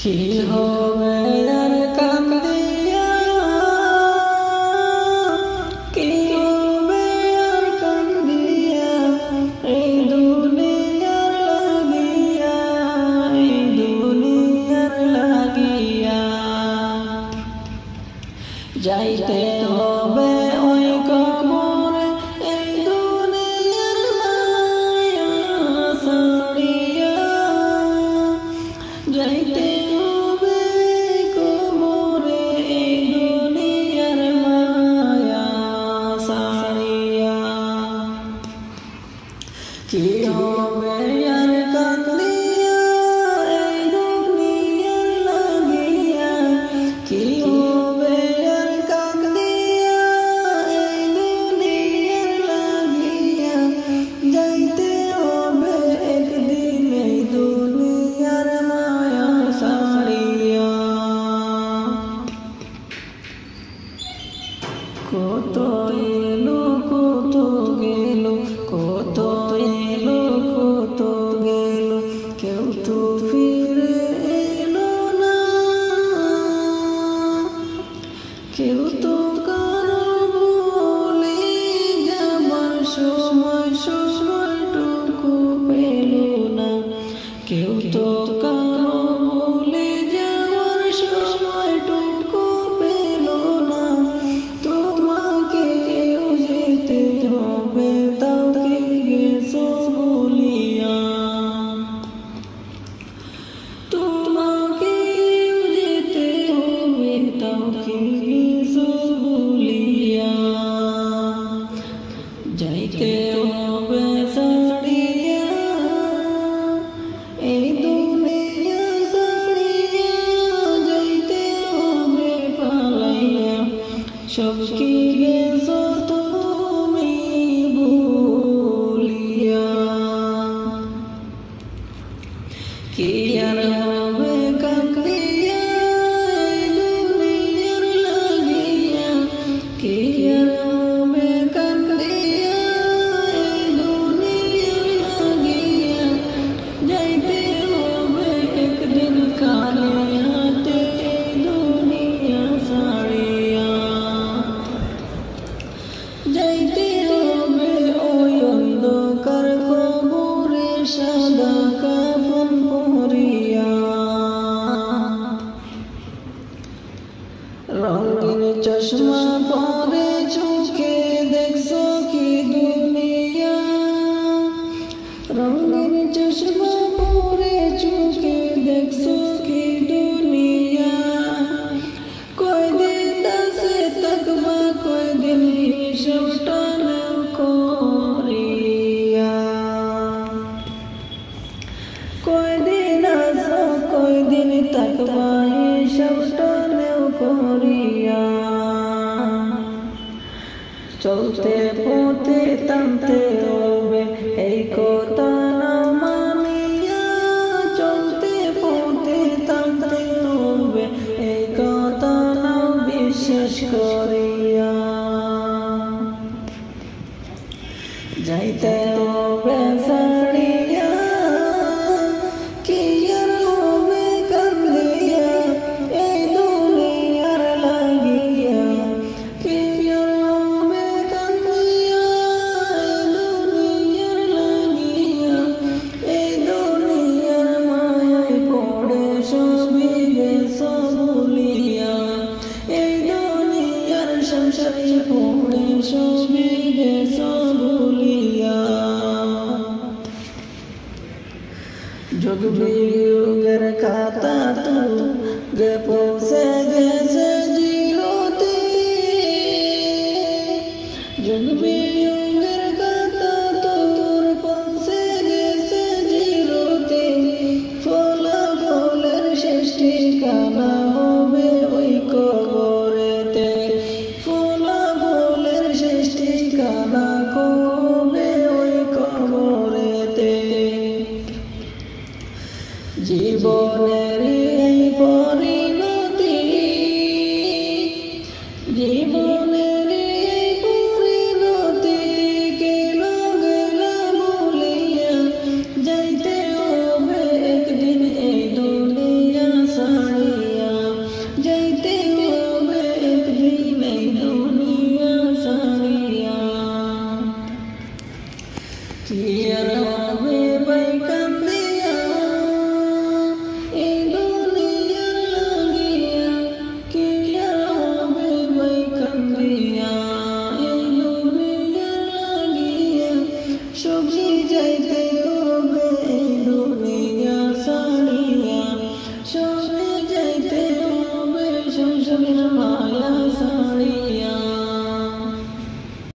কি হবে আর কান্দিয়া, কি হবে আর কান্দিয়া, এই দুনিয়ার লাগিয়া, এই দুনিয়ার লাগিয়া। যাইতে হবে ওই কবরে, এই দুনিয়ার মায়া ছাড়িয়া। যাইতে হবে কবরে, এই দুনিয়ার মায়া ছাড়িয়া। কি হবে আর কান্দিয়া, এই দুনিয়ার লাগিয়া, কি হবে আর কান্দিয়া, এই দুনিয়ার লাগিয়া। যাইতে হবে একদিন এই দুনিয়ার মায়া ছাড়িয়া। কত এলো কত গেল, কত এলো কত গেল, কেউ তো ফিরে এলো না। কেউ তো কারো বলে যাবার সময় সময়টুকু পেল না। কেউ তো কারো বলে যাওয়ার সময়টুকু পেল না। তোমাকেও যেতে হবে, তাও কি গেছো বলিয়া। তোমাকেও যেতে হবে, তাও কি গেছো বলিয়া। যাইতে হবে ছাড়িয়া, এই দুনিয়া ছাড়িয়া। যাইতে হবে পালাইয়া, সব কি গেছো তুমি ভুলিয়া। কি আর হবে কান্দিয়া, এই দুনিয়ার লাগিয়া, কি আর হবে কান্দিয়া, এই দুনিয়ার লাগিয়া। যাইতে হবে একদিন খালি হাতে, এই দুনিয়া ছাড়িয়া। যাইতে হবে ওই অন্ধকার কবরে, সাদা কাফন পরিয়া। রঙিন চশমা পরে চোখে দেখছো কি দুনিয়া। রঙিন চশমা পরে চোখে দেখছো কি দুনিয়া। কয়দিন দাসে থাকবা, কয়দিন হিসাবটা নাও করিয়া। কয়দিন আসো কয়দিন থাকবা, হিসাবটা নাও করিয়া। চলতে পথে টানতে হবে, এই কথা না মানিয়া। চলতে পথে টানতে হবে, এই কথা না বিশ্বাস করিয়া। যাইতে হবে ছাড়িয়া, কি আর হবে কান্দিয়া, এই দুনিয়ার লাগিয়া। কি আর হবে কান্দিয়া, এই দুনিয়ার লাগিয়া। এই দুনিয়ার মায়ায় পড়ে সবই গেছো ভুলিয়া। এই দুনিয়ার সংসারে পড়ে সবই গেছো ভুলিয়া। যুগ বিয়োগের খাতা তো গে পৌঁছে গেছে জিরোতে। যুগ বিয়োগের খাতা তোর পৌঁছে গেছে জিরোতে। ফলাফলের শেষ ঠিকানা হবে ওই কবরেতে। ফলাফলের শেষ ঠিকানা হবে ওই কবরেতে। জীবনের এই পরিণাম কি আর